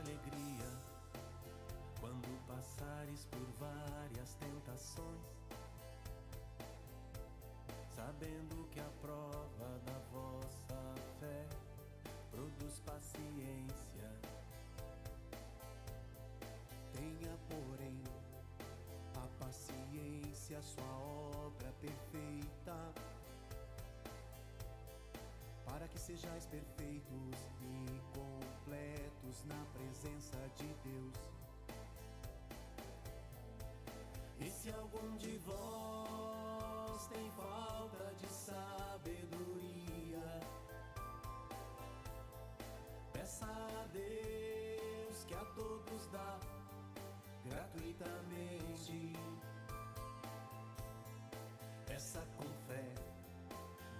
alegria quando passares por várias tentações, sabendo que a prova da vossa fé produz paciência. Tenha, porém, a paciência, sua obra perfeita, para que sejais perfeitos e completos na presença de Deus. E se algum de vós tem falta de sabedoria, peça a Deus que a todos dá gratuitamente. Peça com fé,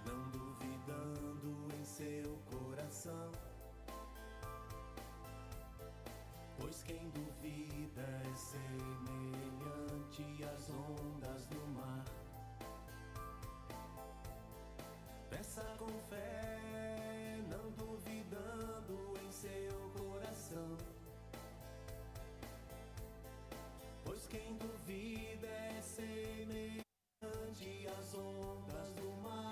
não duvidando em seu coração, pois quem duvida é semelhante às ondas do mar. Peça com fé, não duvidando em seu coração, pois quem duvida é semelhante às ondas do mar.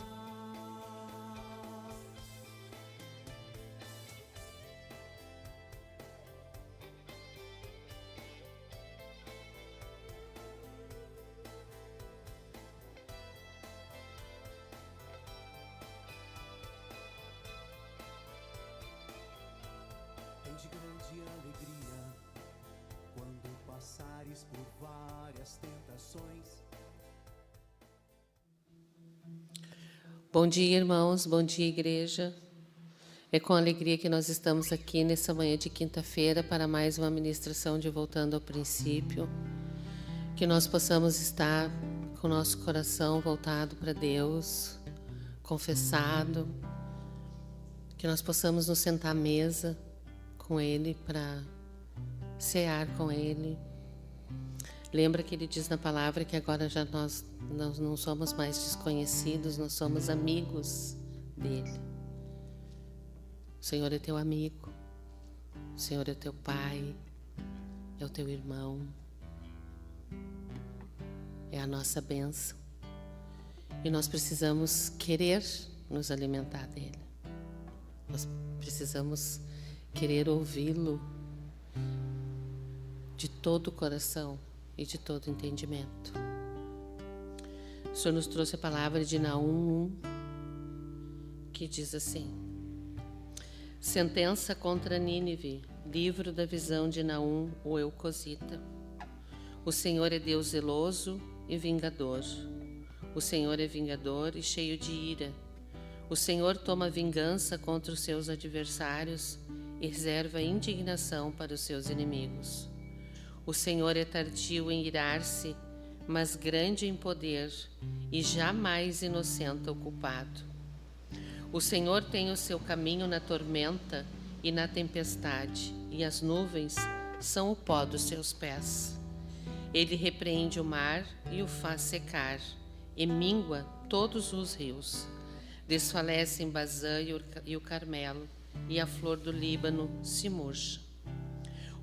Tende grande alegria quando passares por várias tentações. Bom dia, irmãos. Bom dia, igreja. É com alegria que nós estamos aqui nessa manhã de quinta-feira para mais uma ministração de Voltando ao Princípio. Que nós possamos estar com o nosso coração voltado para Deus, confessado. Que nós possamos nos sentar à mesa com Ele para cear com Ele. Lembra que Ele diz na palavra que agora já nós não somos mais desconhecidos, nós somos amigos dEle. O Senhor é teu amigo, o Senhor é teu Pai, é o teu irmão, é a nossa bênção. E nós precisamos querer nos alimentar dEle. Nós precisamos querer ouvi-lo de todo o coração e de todo entendimento. O Senhor nos trouxe a palavra de Naum 1, que diz assim: sentença contra Nínive, livro da visão de Naum, o Eucosita. O Senhor é Deus zeloso e vingador. O Senhor é vingador e cheio de ira. O Senhor toma vingança contra os seus adversários e reserva indignação para os seus inimigos. O Senhor é tardio em irar-se, mas grande em poder, e jamais inocenta o culpado. O Senhor tem o seu caminho na tormenta e na tempestade, e as nuvens são o pó dos seus pés. Ele repreende o mar e o faz secar, e mingua todos os rios. Desfalecem Bazã e o Carmelo, e a flor do Líbano se murcha.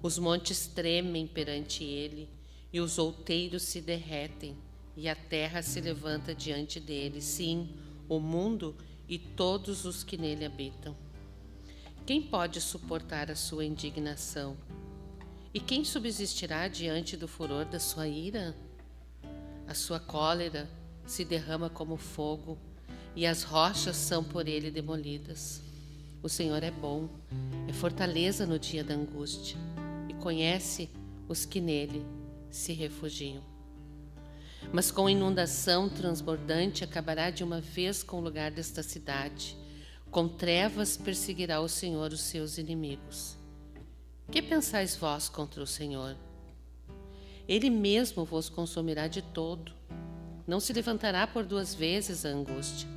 Os montes tremem perante ele, e os outeiros se derretem, e a terra se levanta diante dele, sim, o mundo e todos os que nele habitam. Quem pode suportar a sua indignação? E quem subsistirá diante do furor da sua ira? A sua cólera se derrama como fogo, e as rochas são por ele demolidas. O Senhor é bom, é fortaleza no dia da angústia, e conhece os que nele se refugiam. Mas com inundação transbordante acabará de uma vez com o lugar desta cidade. Com trevas perseguirá o Senhor os seus inimigos. Que pensais vós contra o Senhor? Ele mesmo vos consumirá de todo. Não se levantará por duas vezes a angústia.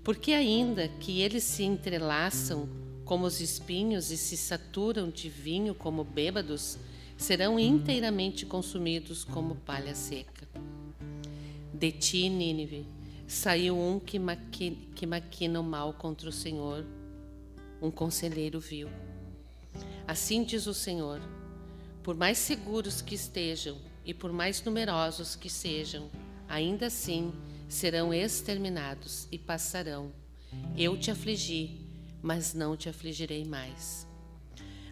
Porque ainda que eles se entrelaçam como os espinhos e se saturam de vinho como bêbados, serão inteiramente consumidos como palha seca. De ti, Nínive, saiu um que maquina o mal contra o Senhor, um conselheiro vil. Assim diz o Senhor: por mais seguros que estejam e por mais numerosos que sejam, ainda assim serão exterminados e passarão. Eu te afligi, mas não te afligirei mais.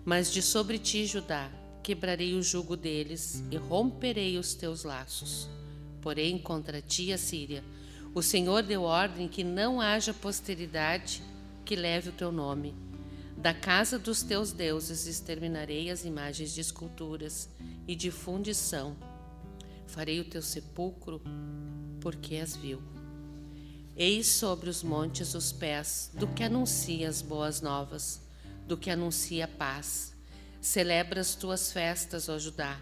Mas de sobre ti, Judá, quebrarei o jugo deles e romperei os teus laços. Porém, contra ti, Assíria, o Senhor deu ordem que não haja posteridade que leve o teu nome. Da casa dos teus deuses exterminarei as imagens de esculturas e de fundição. Farei o teu sepulcro, porque as viu. Eis sobre os montes os pés do que anuncia as boas novas, do que anuncia a paz. Celebra as tuas festas, ó Judá,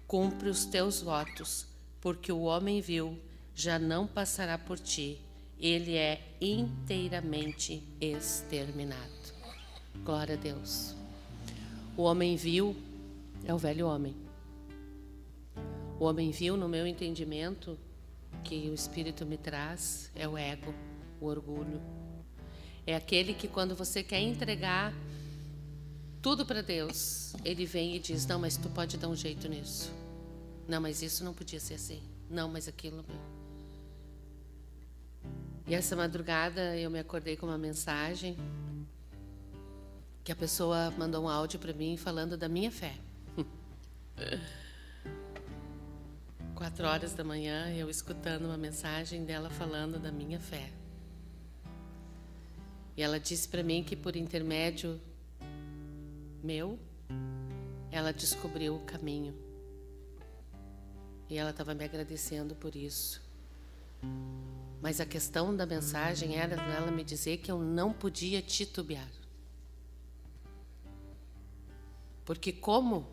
cumpre os teus votos, porque o homem vil já não passará por ti, ele é inteiramente exterminado. Glória a Deus. O homem vil é o velho homem. O homem vil, no meu entendimento, que o Espírito me traz, é o ego, o orgulho. É aquele que quando você quer entregar tudo para Deus, ele vem e diz: não, mas tu pode dar um jeito nisso. Não, mas isso não podia ser assim. Não, mas aquilo... E essa madrugada eu me acordei com uma mensagem que a pessoa mandou um áudio para mim falando da minha fé. 4 horas da manhã, eu escutando uma mensagem dela falando da minha fé. E ela disse para mim que por intermédio meu, ela descobriu o caminho. E ela estava me agradecendo por isso. Mas a questão da mensagem era ela me dizer que eu não podia titubear. Porque como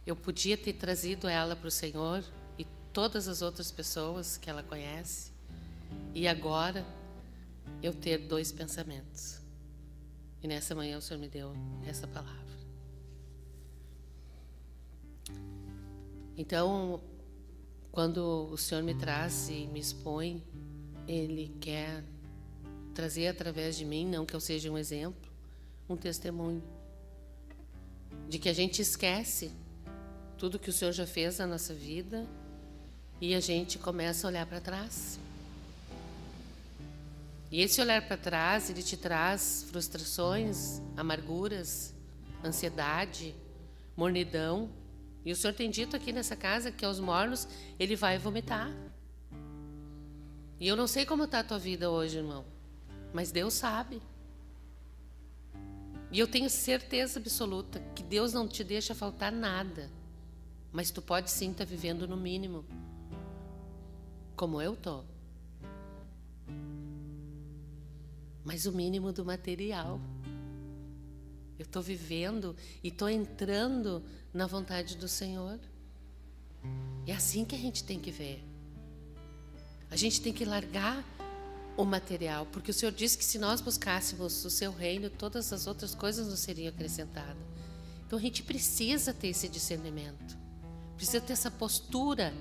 eu podia ter trazido ela para o Senhor e todas as outras pessoas que ela conhece, e agora eu ter 2 pensamentos. E nessa manhã o Senhor me deu essa palavra. Então, quando o Senhor me traz e me expõe, Ele quer trazer através de mim, não que eu seja um exemplo, um testemunho de que a gente esquece tudo que o Senhor já fez na nossa vida e a gente começa a olhar para trás. E esse olhar para trás, ele te traz frustrações, amarguras, ansiedade, mornidão. E o Senhor tem dito aqui nessa casa que aos mornos Ele vai vomitar. E eu não sei como está a tua vida hoje, irmão, mas Deus sabe. E eu tenho certeza absoluta que Deus não te deixa faltar nada. Mas tu pode sim estar vivendo no mínimo, como eu estou. Mas o mínimo do material. Eu estou vivendo e estou entrando na vontade do Senhor. É assim que a gente tem que ver. A gente tem que largar o material, porque o Senhor disse que se nós buscássemos o seu reino, todas as outras coisas nos seriam acrescentadas. Então a gente precisa ter esse discernimento, precisa ter essa postura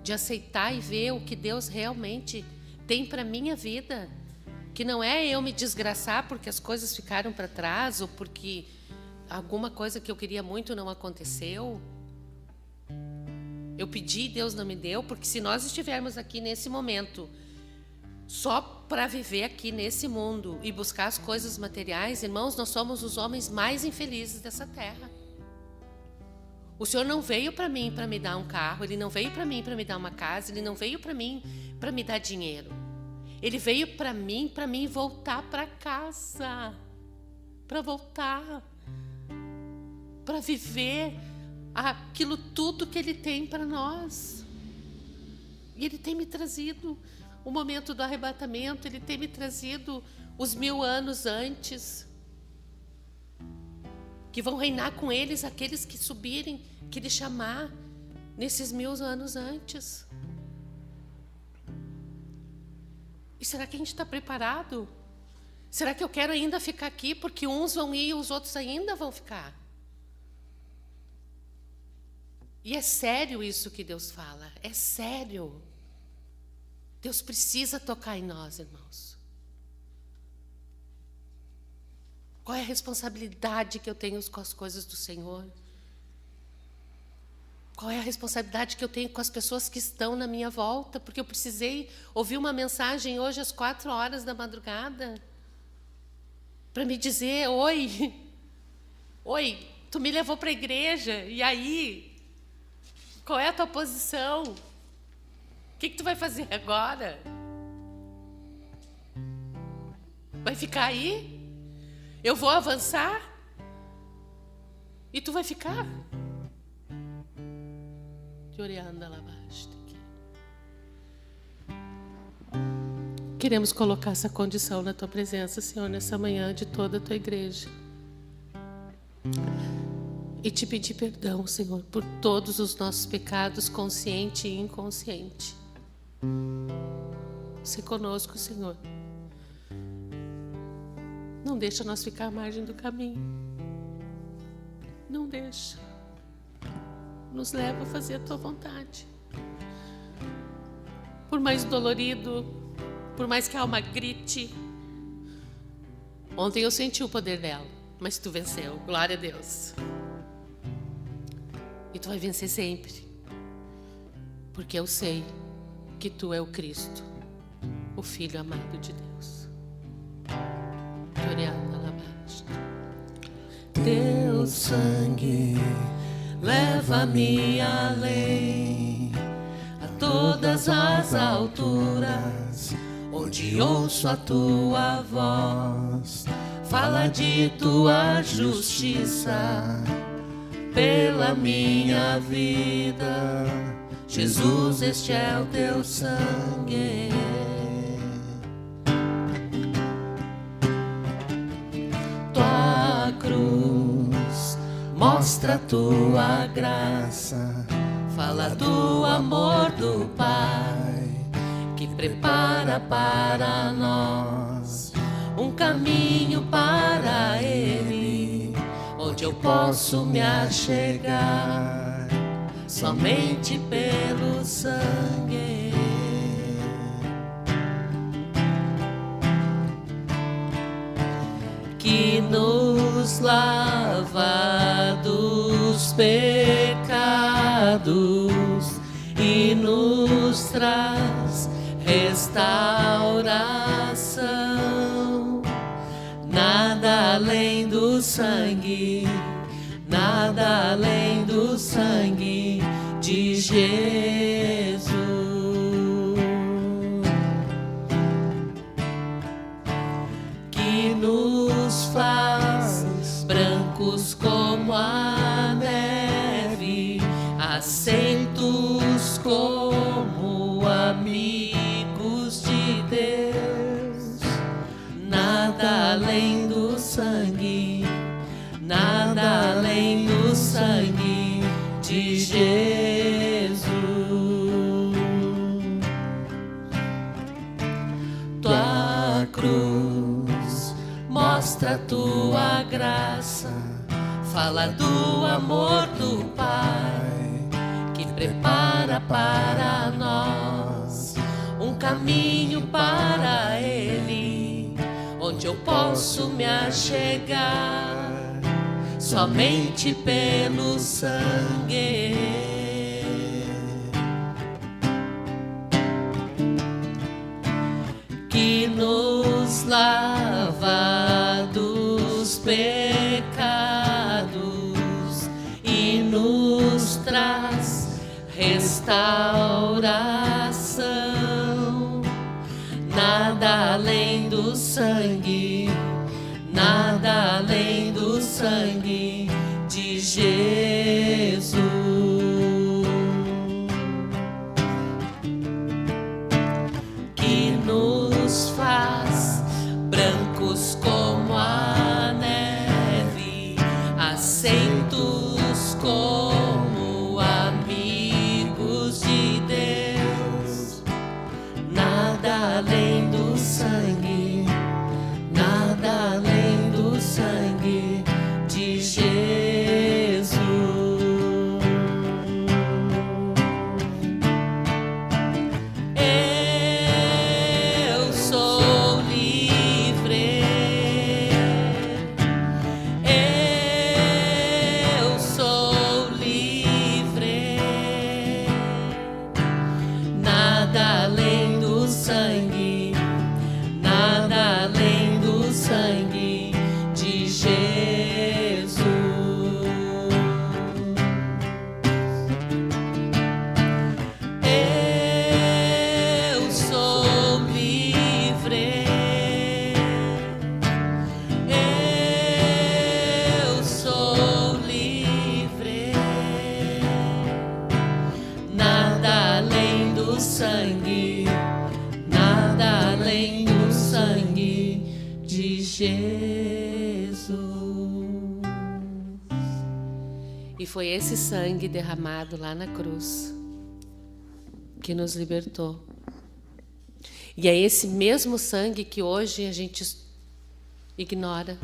de aceitar e ver o que Deus realmente tem para a minha vida. Que não é eu me desgraçar porque as coisas ficaram para trás ou porque alguma coisa que eu queria muito não aconteceu. Eu pedi e Deus não me deu, porque se nós estivermos aqui nesse momento só para viver aqui nesse mundo e buscar as coisas materiais, irmãos, nós somos os homens mais infelizes dessa terra. O Senhor não veio para mim para me dar um carro, Ele não veio para mim para me dar uma casa, Ele não veio para mim para me dar dinheiro. Ele veio para mim voltar para casa, para voltar, para viver aquilo tudo que Ele tem para nós. E Ele tem me trazido o momento do arrebatamento, Ele tem me trazido os 1000 anos antes, que vão reinar com eles aqueles que subirem, que Ele chamar nesses 1000 anos antes. E será que a gente está preparado? Será que eu quero ainda ficar aqui porque uns vão ir e os outros ainda vão ficar? E é sério isso que Deus fala, é sério. Deus precisa tocar em nós, irmãos. Qual é a responsabilidade que eu tenho com as coisas do Senhor? Qual é a responsabilidade que eu tenho com as pessoas que estão na minha volta? Porque eu precisei ouvir uma mensagem hoje às 4h da madrugada para me dizer: oi, tu me levou para a igreja, e aí? Qual é a tua posição? O que tu vai fazer agora? Vai ficar aí? Eu vou avançar? E tu vai ficar? Queremos colocar essa condição na tua presença, Senhor, nessa manhã de toda a tua igreja. E te pedir perdão, Senhor, por todos os nossos pecados, consciente e inconsciente. Se conosco, Senhor. Não deixa nós ficar à margem do caminho. Não deixa. Nos leva a fazer a tua vontade. Por mais dolorido, por mais que a alma grite. Ontem eu senti o poder dela, mas tu venceu. Glória a Deus. E tu vai vencer sempre. Porque eu sei que tu é o Cristo, o Filho amado de Deus. Teu sangue leva-me além, a todas as alturas, onde ouço a tua voz. Fala de tua justiça pela minha vida. Jesus, este é o teu sangue. Tua cruz mostra a tua graça, fala do amor do Pai, que prepara para nós um caminho para Ele, onde eu posso me achegar somente pelo sangue. Que nos lava dos pecados e nos traz restauração. Nada além do sangue, nada além do sangue de Jesus. Que nos faz brancos como a neve, aceitos como amigos de Deus. Nada além do sangue, nada além do sangue de Jesus. Tua cruz mostra a tua graça, fala do amor do Pai, que prepara para nós um caminho para Ele, onde eu posso me achegar somente pelo sangue. Que nos lava dos pecados e nos traz restauração. Nada além do sangue, nada além do sangue de Jesus. Que nos faz brancos como a neve, aceitos como amigos de Deus. Nada além do sangue, nada além do sangue de Jesus. Eu sou livre, Jesus. E foi esse sangue derramado lá na cruz que nos libertou. E é esse mesmo sangue que hoje a gente ignora,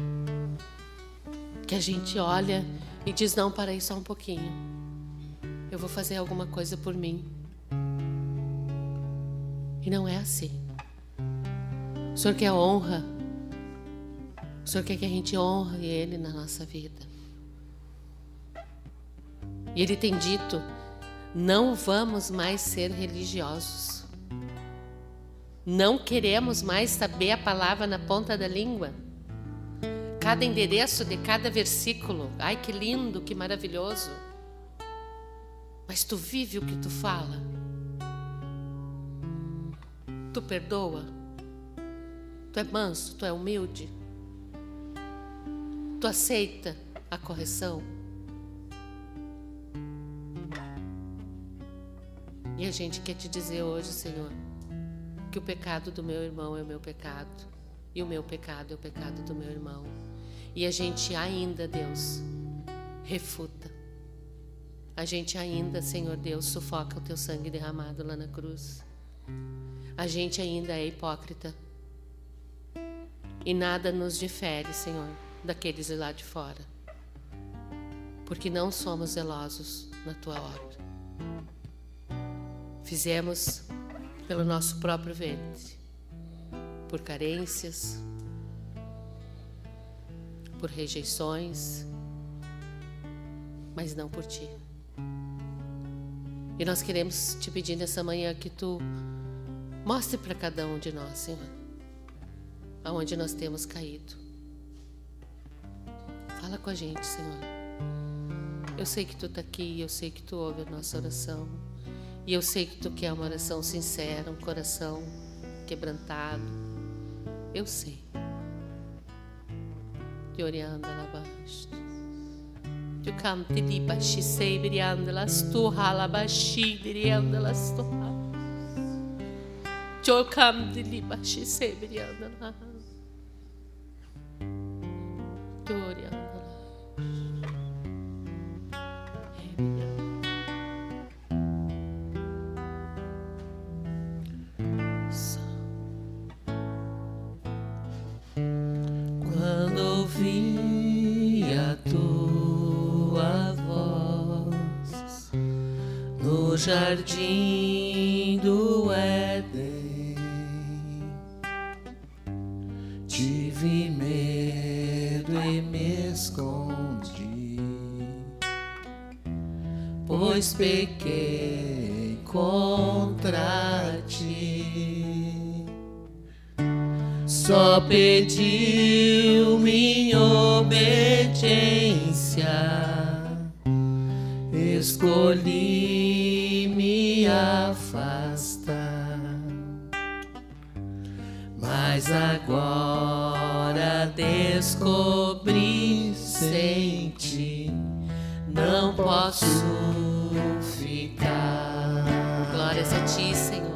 que a gente olha e diz: não, para aí só um pouquinho, eu vou fazer alguma coisa por mim. E não é assim. O Senhor quer honra. O Senhor quer que a gente honre Ele na nossa vida. E Ele tem dito: não vamos mais ser religiosos. Não queremos mais saber a palavra na ponta da língua. Cada endereço de cada versículo. Ai, que lindo, que maravilhoso. Mas tu vive o que tu fala? Tu perdoa? Tu é manso? Tu é humilde? Tu aceita a correção? E a gente quer te dizer hoje, Senhor, que o pecado do meu irmão é o meu pecado, e o meu pecado é o pecado do meu irmão. E a gente ainda, Deus, refuta. A gente ainda, Senhor Deus, sufoca o teu sangue derramado lá na cruz. A gente ainda é hipócrita. E nada nos difere, Senhor, daqueles lá de fora. Porque não somos zelosos na tua obra. Fizemos pelo nosso próprio ventre, por carências, por rejeições, mas não por ti. E nós queremos te pedir nessa manhã que tu mostre para cada um de nós, Senhor, aonde nós temos caído. Fala com a gente, Senhor. Eu sei que tu está aqui, eu sei que tu ouve a nossa oração. E eu sei que tu quer uma oração sincera, um coração quebrantado. Eu sei. Te oriando lá baixo. Tu canti di baixi sei brilhando las tu hala baixi brilhando las tu hala. Tu canti di baixi sei brilhando lá. Tu oriando lá. Jardim do Éden, tive medo e me escondi, pois pequei contra ti. Só pediu minha obediência, escolhi me afastar, mas agora descobri sem ti não posso ficar. Glórias a ti, Senhor.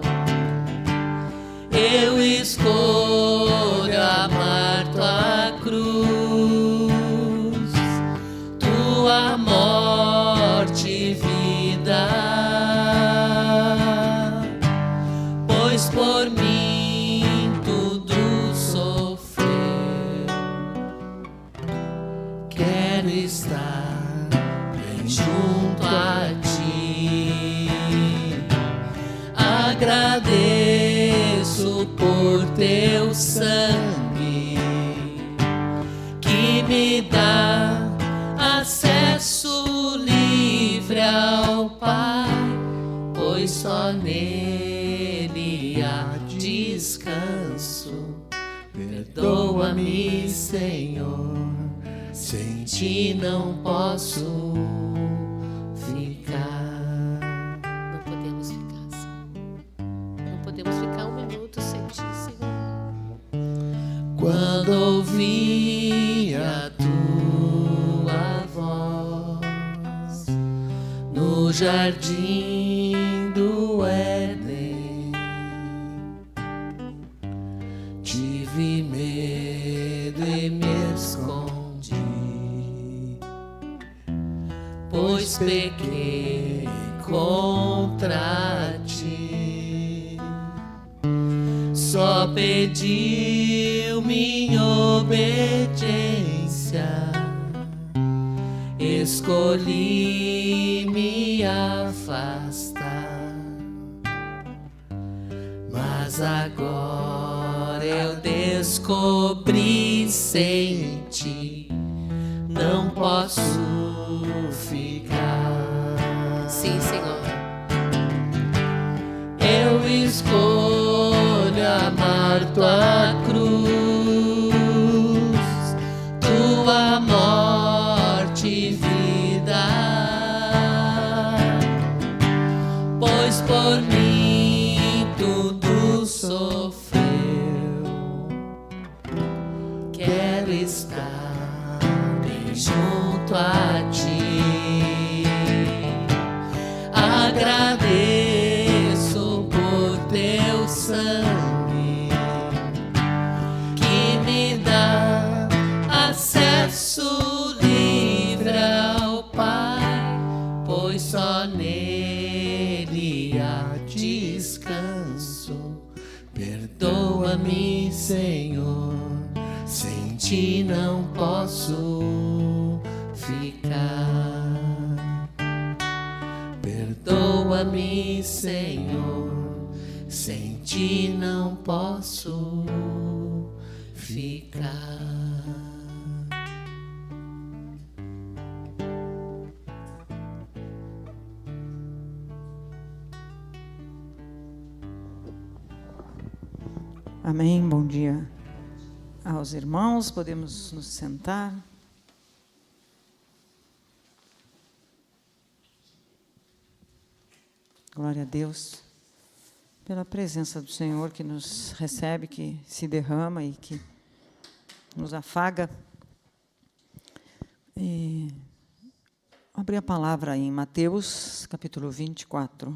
Eu escolho amar tua cruz, tua morte e vida, pois por mim tudo sofreu. Quero estar bem junto a ti. Agradeço por teu sangue que me dá acesso livre ao Pai, pois só nele há descanso. Perdoa-me, Senhor, sem ti não posso ficar. Não podemos ficar assim. Não podemos ficar um minuto sem ti, Senhor. Quando ouvi a tua voz no jardim do Éden, tive medo pois pequei contra ti. Só pediu minha obediência, escolhi me afastar. Mas agora eu descobri, sem ti não posso ficar. Sim, Senhor. Eu escolho amar tua cruz, tua morte e vida, pois por mim tudo sofreu. Quero estar bem junto a ti. Agradeço por teu sangue que me dá acesso livre ao Pai, pois só nele há descanso. Perdoa-me, Senhor, sem ti não posso ficar. Perdoa-me, Senhor, sem ti não posso ficar. Amém. Bom dia aos irmãos. Podemos nos sentar. Glória a Deus pela presença do Senhor que nos recebe, que se derrama e que nos afaga. E abri a palavra em Mateus, capítulo 24.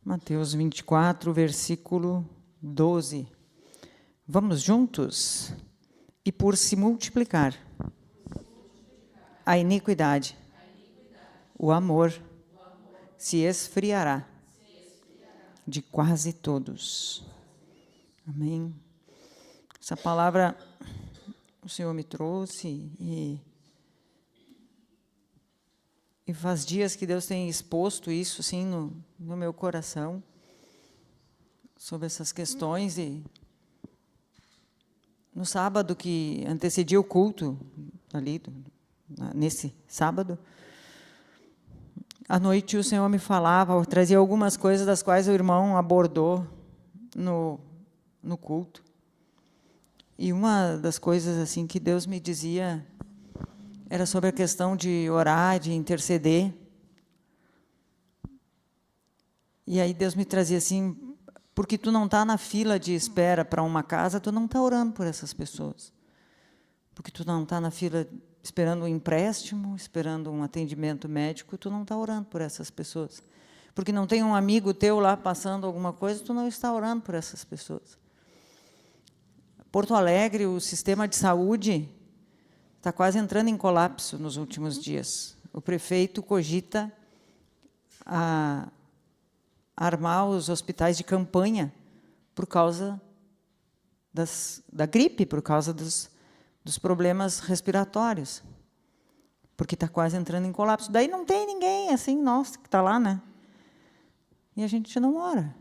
Mateus 24, versículo 12. Vamos juntos? E por se multiplicar a iniquidade, o amor se esfriará de quase todos. Amém. Essa palavra o Senhor me trouxe e faz dias que Deus tem exposto isso assim no meu coração, sobre essas questões. E no sábado que antecedia o culto, ali, nesse sábado, à noite o Senhor me falava, trazia algumas coisas das quais o irmão abordou no culto. E uma das coisas assim que Deus me dizia era sobre a questão de orar, de interceder. E aí Deus me trazia assim: porque tu não está na fila de espera para uma casa, tu não está orando por essas pessoas. Porque tu não está na fila esperando um empréstimo, esperando um atendimento médico, tu não está orando por essas pessoas. Porque não tem um amigo teu lá passando alguma coisa, tu não está orando por essas pessoas. Porto Alegre, o sistema de saúde está quase entrando em colapso nos últimos dias. O prefeito cogita armar os hospitais de campanha por causa da gripe, por causa dos problemas respiratórios, porque está quase entrando em colapso. Daí não tem ninguém assim, nossa, que está lá, né? E a gente não ora.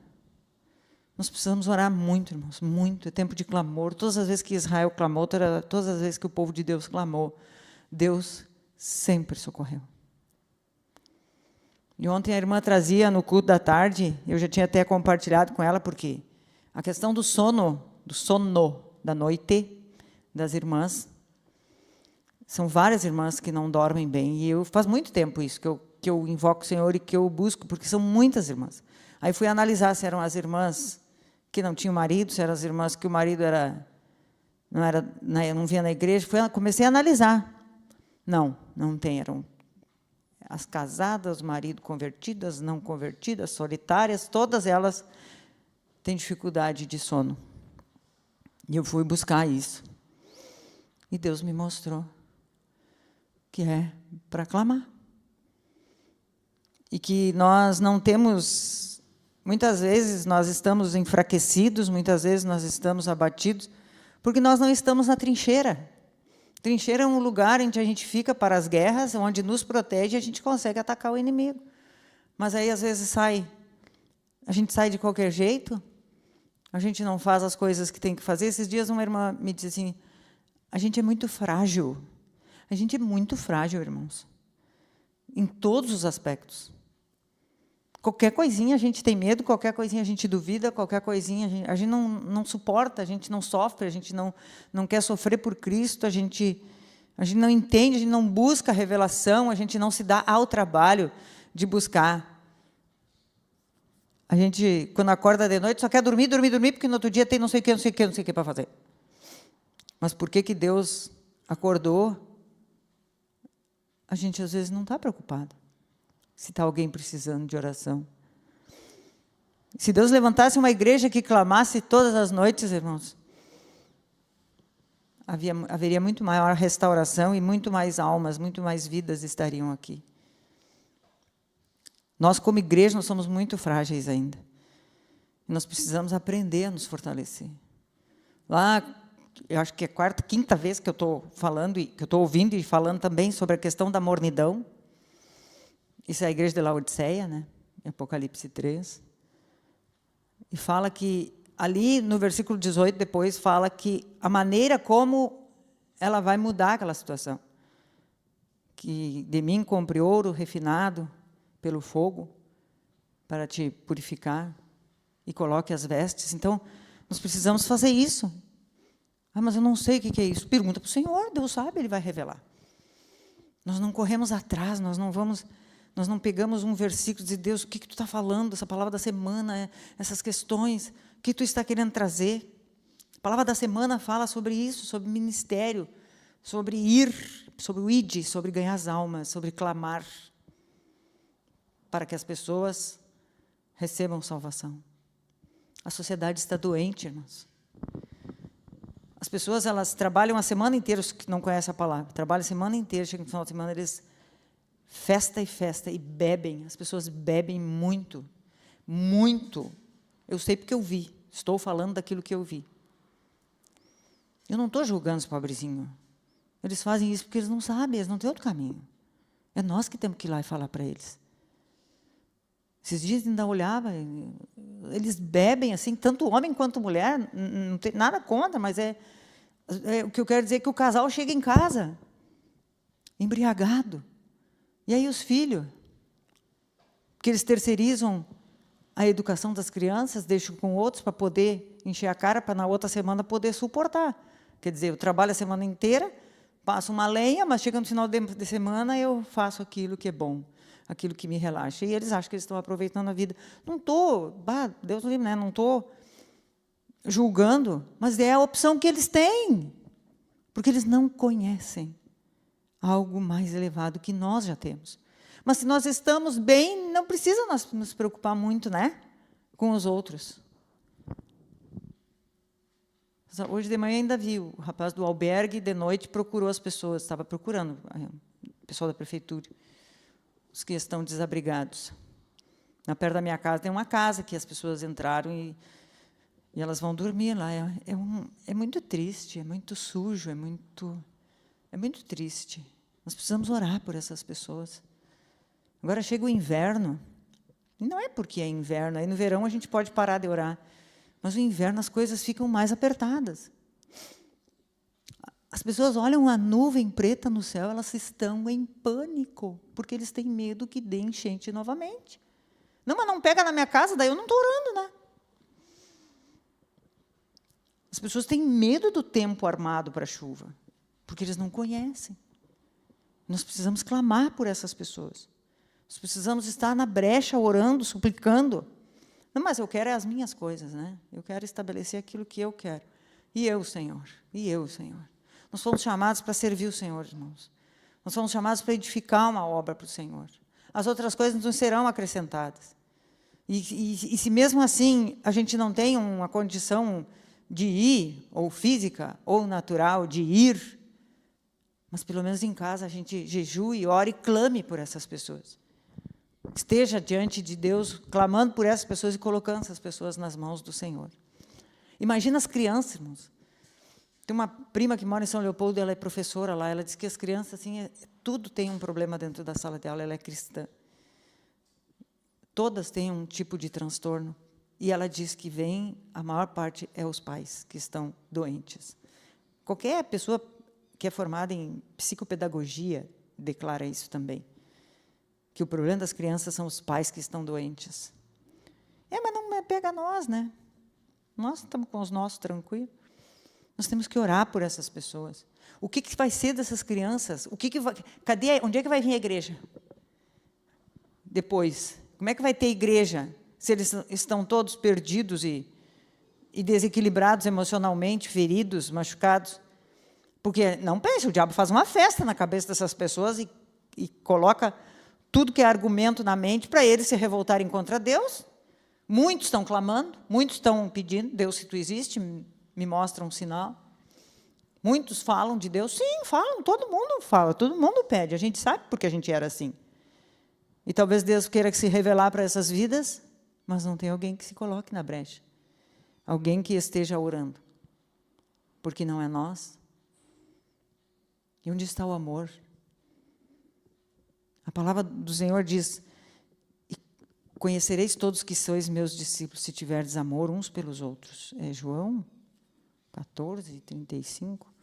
Nós precisamos orar muito, irmãos, muito. É tempo de clamor. Todas as vezes que Israel clamou, todas as vezes que o povo de Deus clamou, Deus sempre socorreu. E ontem a irmã trazia no culto da tarde, eu já tinha até compartilhado com ela, porque a questão do sono da noite das irmãs, são várias irmãs que não dormem bem, e faz muito tempo isso, que eu invoco o Senhor e que eu busco, porque são muitas irmãs. Aí fui analisar se eram as irmãs que não tinham marido, se eram as irmãs que o marido não vinha na igreja. Comecei a analisar. Não tem, eram as casadas, marido convertidas, não convertidas, solitárias, todas elas tem dificuldade de sono. E eu fui buscar isso. E Deus me mostrou que é para clamar. E que nós não temos... Muitas vezes nós estamos enfraquecidos, muitas vezes nós estamos abatidos, porque nós não estamos na trincheira. Trincheira é um lugar onde a gente fica para as guerras, onde nos protege e a gente consegue atacar o inimigo. Mas aí, às vezes, a gente sai de qualquer jeito, a gente não faz as coisas que tem que fazer. Esses dias uma irmã me disse assim, a gente é muito frágil. A gente é muito frágil, irmãos, em todos os aspectos. Qualquer coisinha a gente tem medo, qualquer coisinha a gente duvida, qualquer coisinha a gente não suporta, a gente não sofre, a gente não quer sofrer por Cristo, a gente não entende, a gente não busca a revelação, a gente não se dá ao trabalho de buscar. A gente, quando acorda de noite, só quer dormir, porque no outro dia tem não sei o que para fazer. Mas por que Deus acordou? A gente, às vezes, não está preocupado se está alguém precisando de oração. Se Deus levantasse uma igreja que clamasse todas as noites, irmãos, haveria muito maior restauração e muito mais almas, muito mais vidas estariam aqui. Nós, como igreja, nós somos muito frágeis ainda. E nós precisamos aprender a nos fortalecer. Lá, eu acho que é a quarta, quinta vez que eu estou falando, que eu estou ouvindo e falando também sobre a questão da mornidão. Isso é a igreja de Laodiceia, né? Em Apocalipse 3. E fala que, ali no versículo 18, depois, fala que a maneira como ela vai mudar aquela situação. Que de mim compre ouro refinado pelo fogo, para te purificar, e coloque as vestes. Então, nós precisamos fazer isso. Ah, mas eu não sei o que é isso. Pergunta para o Senhor, Deus sabe, Ele vai revelar. Nós não corremos atrás, nós não pegamos um versículo e dizer, Deus, o que tu está falando, essa palavra da semana, essas questões, o que tu está querendo trazer? A palavra da semana fala sobre isso, sobre ministério, sobre ir, sobre o ide, sobre ganhar as almas, sobre clamar, para que as pessoas recebam salvação. A sociedade está doente, irmãos. As pessoas, elas trabalham a semana inteira, os que não conhecem a palavra, trabalham a semana inteira, chegam no final de semana, eles festa e bebem. As pessoas bebem muito, muito. Eu sei porque eu vi, estou falando daquilo que eu vi. Eu não estou julgando os pobrezinhos. Eles fazem isso porque eles não sabem, eles não têm outro caminho. É nós que temos que ir lá e falar para eles. Esses dias ainda olhava, eles bebem assim, tanto homem quanto mulher, não tem nada contra, mas o que eu quero dizer é que o casal chega em casa, embriagado. E aí os filhos, que eles terceirizam a educação das crianças, deixam com outros para poder encher a cara, para na outra semana poder suportar. Quer dizer, eu trabalho a semana inteira, passo uma lenha, mas chega no final de semana eu faço aquilo que é bom, aquilo que me relaxa. E eles acham que eles estão aproveitando a vida. Não estou, Deus me livre, né? Não estou julgando, mas é a opção que eles têm, porque eles não conhecem algo mais elevado que nós já temos. Mas se nós estamos bem, não precisa nós nos preocupar muito, né, com os outros. Hoje de manhã ainda vi o rapaz do albergue, de noite procurou as pessoas, estava procurando o pessoal da prefeitura, os que estão desabrigados. Na perto da minha casa tem uma casa que as pessoas entraram e elas vão dormir lá. É muito triste, é muito sujo, é muito triste. Nós precisamos orar por essas pessoas. Agora chega o inverno, e não é porque é inverno, aí no verão a gente pode parar de orar, mas no inverno as coisas ficam mais apertadas. As pessoas olham a nuvem preta no céu, elas estão em pânico, porque eles têm medo que dê enchente novamente. Não, mas não pega na minha casa, daí eu não estou orando, né? As pessoas têm medo do tempo armado para a chuva, porque eles não conhecem. Nós precisamos clamar por essas pessoas. Nós precisamos estar na brecha, orando, suplicando. Não, mas eu quero as minhas coisas, né? Eu quero estabelecer aquilo que eu quero. E eu, Senhor? E eu, Senhor? Nós fomos chamados para servir o Senhor, irmãos. Nós fomos chamados para edificar uma obra para o Senhor. As outras coisas não serão acrescentadas. E se mesmo assim a gente não tem uma condição de ir, ou física, ou natural, de ir, mas pelo menos em casa a gente jejue, ore e clame por essas pessoas. Esteja diante de Deus, clamando por essas pessoas e colocando essas pessoas nas mãos do Senhor. Imagina as crianças, irmãos. Tem uma prima que mora em São Leopoldo, ela é professora lá, ela diz que as crianças, assim, tudo tem um problema dentro da sala de aula, ela é cristã. Todas têm um tipo de transtorno. E ela diz que a maior parte é os pais que estão doentes. Qualquer pessoa que é formada em psicopedagogia declara isso também. Que o problema das crianças são os pais que estão doentes. Mas não pega nós, né? Nós estamos com os nossos tranquilos. Nós temos que orar por essas pessoas. O que vai ser dessas crianças? Onde é que vai vir a igreja? Depois, como é que vai ter igreja se eles estão todos perdidos e desequilibrados emocionalmente, feridos, machucados? Porque, não pense, o diabo faz uma festa na cabeça dessas pessoas e coloca tudo que é argumento na mente para eles se revoltarem contra Deus. Muitos estão clamando, muitos estão pedindo, Deus, se tu existe, me mostra um sinal. Muitos falam de Deus, sim, falam, todo mundo fala, todo mundo pede, a gente sabe porque a gente era assim. E talvez Deus queira se revelar para essas vidas, mas não tem alguém que se coloque na brecha. Alguém que esteja orando. Porque não é nós. E onde está o amor? A palavra do Senhor diz: conhecereis todos que sois meus discípulos, se tiverdes amor uns pelos outros. É João 14, 35.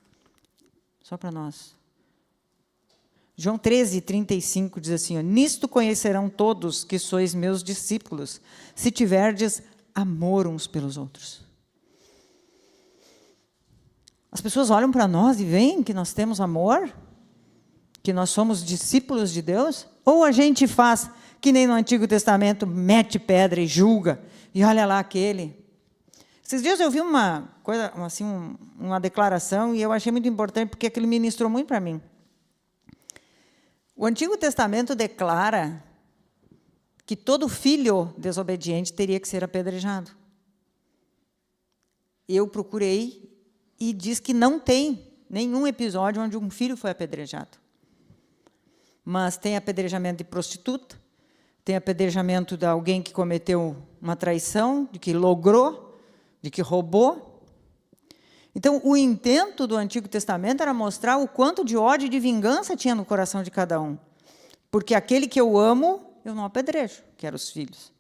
Só para nós. João 13, 35 diz assim: nisto conhecerão todos que sois meus discípulos, se tiverdes amor uns pelos outros. As pessoas olham para nós e veem que nós temos amor, que nós somos discípulos de Deus, ou a gente faz que nem no Antigo Testamento, mete pedra e julga, e olha lá aquele. Esses dias eu vi uma coisa, assim, uma declaração, e eu achei muito importante, porque aquilo ministrou muito para mim. O Antigo Testamento declara que todo filho desobediente teria que ser apedrejado. Eu procurei e diz que não tem nenhum episódio onde um filho foi apedrejado. Mas tem apedrejamento de prostituta, tem apedrejamento de alguém que cometeu uma traição, de que logrou, de que roubou. Então, o intento do Antigo Testamento era mostrar o quanto de ódio e de vingança tinha no coração de cada um. Porque aquele que eu amo, eu não apedrejo, que eram os filhos.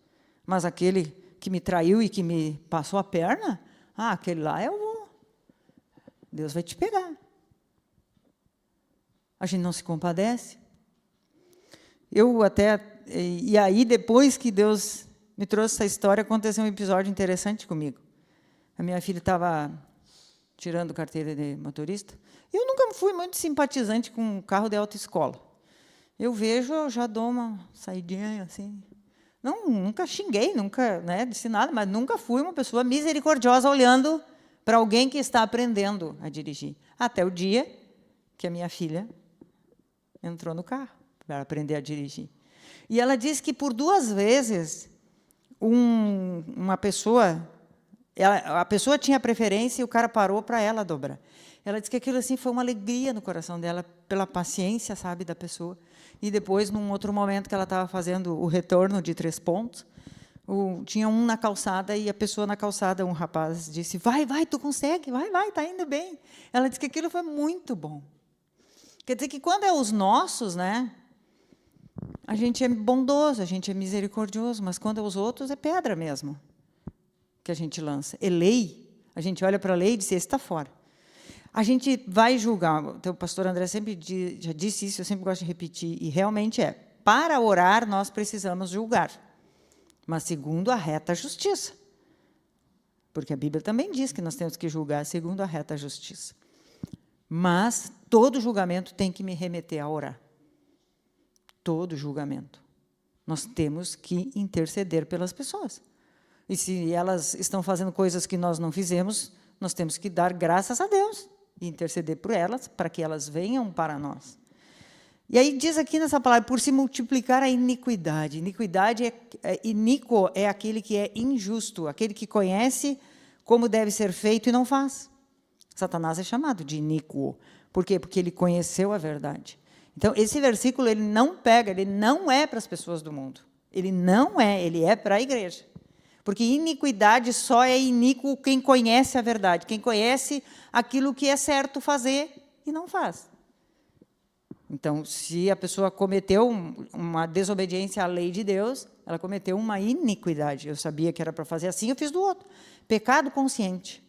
Mas aquele que me traiu e que me passou a perna, aquele lá eu vou. Deus vai te pegar. A gente não se compadece. E aí, depois que Deus me trouxe essa história, aconteceu um episódio interessante comigo. A minha filha estava tirando carteira de motorista. Eu nunca fui muito simpatizante com carro de autoescola. Eu vejo, eu já dou uma saidinha assim. Nunca xinguei, nunca, né, disse nada, mas nunca fui uma pessoa misericordiosa olhando para alguém que está aprendendo a dirigir. Até o dia que a minha filha entrou no carro para aprender a dirigir. E ela disse que por 2 vezes uma pessoa, a pessoa tinha preferência e o cara parou para ela dobrar. Ela disse que aquilo assim foi uma alegria no coração dela, pela paciência, sabe, da pessoa. E depois, num outro momento que ela estava fazendo o retorno de 3 pontos, tinha um na calçada e a pessoa na calçada, um rapaz, disse: vai, tu consegue, vai, está indo bem. Ela disse que aquilo foi muito bom. Quer dizer que quando é os nossos, né, a gente é bondoso, a gente é misericordioso, mas quando é os outros, é pedra mesmo que a gente lança. É lei. A gente olha para a lei e diz: esse está fora. A gente vai julgar. Então, o pastor André sempre já disse isso, eu sempre gosto de repetir, e realmente é. Para orar, nós precisamos julgar, mas segundo a reta justiça. Porque a Bíblia também diz que nós temos que julgar segundo a reta justiça. Mas todo julgamento tem que me remeter a orar. Todo julgamento. Nós temos que interceder pelas pessoas. E se elas estão fazendo coisas que nós não fizemos, nós temos que dar graças a Deus e interceder por elas, para que elas venham para nós. E aí diz aqui nessa palavra, por se multiplicar a iniquidade. Iniquidade iníquo é aquele que é injusto, aquele que conhece como deve ser feito e não faz. Satanás é chamado de iníquo. Por quê? Porque ele conheceu a verdade. Então, esse versículo, ele não é para as pessoas do mundo. Ele é para a igreja. Porque iniquidade só é iníquo quem conhece a verdade, quem conhece aquilo que é certo fazer e não faz. Então, se a pessoa cometeu uma desobediência à lei de Deus, ela cometeu uma iniquidade. Eu sabia que era para fazer assim, eu fiz do outro. Pecado consciente.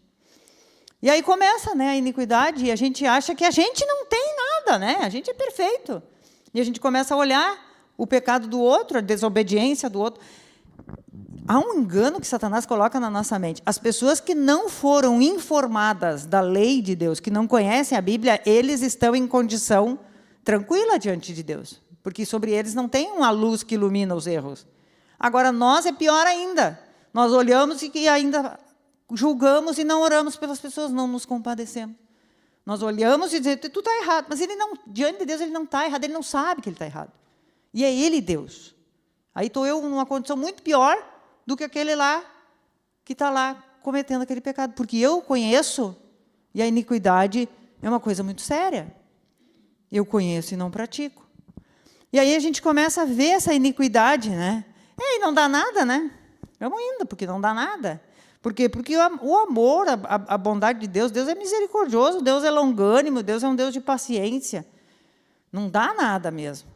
E aí começa, a iniquidade, e a gente acha que a gente não tem nada, a gente é perfeito. E a gente começa a olhar o pecado do outro, a desobediência do outro. Há um engano que Satanás coloca na nossa mente. As pessoas que não foram informadas da lei de Deus, que não conhecem a Bíblia, eles estão em condição tranquila diante de Deus, porque sobre eles não tem uma luz que ilumina os erros. Agora, nós é pior ainda. Nós olhamos e ainda julgamos e não oramos pelas pessoas, não nos compadecemos. Nós olhamos e dizemos, tu está errado, mas ele não, diante de Deus ele não está errado, ele não sabe que ele está errado. E é ele Deus. Aí estou eu numa condição muito pior do que aquele lá que está lá cometendo aquele pecado, porque eu conheço, e a iniquidade é uma coisa muito séria. Eu conheço e não pratico. E aí a gente começa a ver essa iniquidade, E não dá nada, Vamos indo, porque não dá nada. Por quê? Porque o amor, a bondade de Deus é misericordioso, Deus é longânimo, Deus é um Deus de paciência. Não dá nada mesmo.